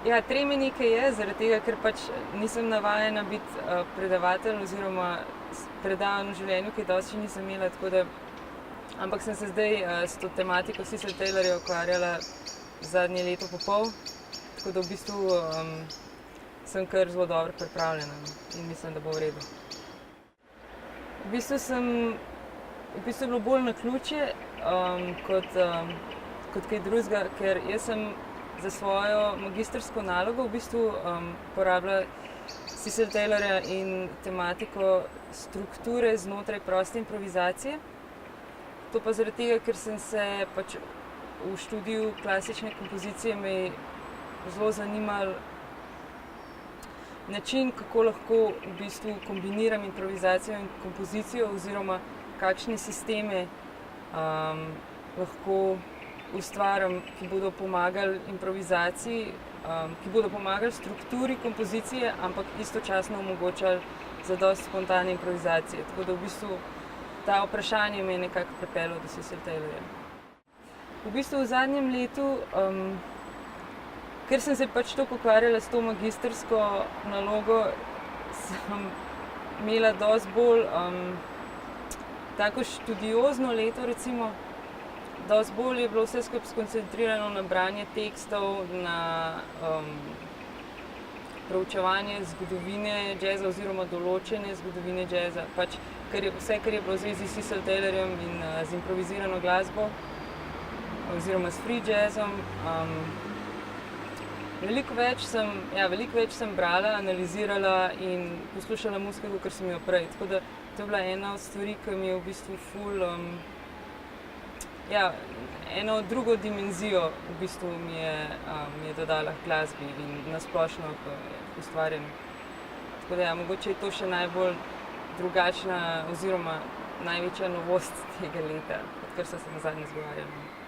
Ja, treme nekaj je, zaradi tega, ker pač nisem navajena biti predavatelj oziroma predavanj v življenju, ki dosti še nisem imela, tako da, ampak sem se zdaj s to tematiko Cecila Taylorja ukvarjala zadnje leto pa pol, tako da v bistvu sem kar zelo dobro pripravljena in mislim, da bo v redu. V bistvu je bilo bolj naključje kot kaj drugega, ker jaz sem za svojo magistrsko nalogo v bistvu porabila Cecila Taylorja in tematiko strukture znotraj proste improvizacije. To pa zaradi tega, ker sem se pač v študiju klasične kompozicije me zelo zanimal način, kako lahko v bistvu kombiniram improvizacijo in kompozicijo oziroma kakšne sisteme lahko ustvaram, ki bodo pomagali improvizaciji, ki bodo pomagali strukturi kompozicije, ampak istočasno omogočali zadosti spontane improvizacije. Tako da v bistvu ta vprašanje me je nekako pripeljalo do Cecila Taylorja. V bistvu v zadnjem letu, ker sem se pač toliko ukvarjala s to magistrsko nalogo, sem imela dosti bolj tako študiozno leto, recimo. Dosti bolj je bilo vse skupaj skoncentrirano na branje tekstov, na proučevanje zgodovine džeza oziroma določene zgodovine džeza. Pač vse, kar je bilo v zvezi s Cecilom Taylorjem in z improvizirano glasbo oziroma s free jazzom. Veliko več sem brala, analizirala in poslušala muziko, kakor sem jo prej. Tako da to je bila ena od stvari, ki mi je v bistvu ful eno drugo dimenzijo v bistvu mi je dodala k glasbi in nasplošno k ustvarjanju. Tako da mogoče je to še najbolj drugačna oziroma največja novost tega leta, odkar sem se nazadnje izgovarjala.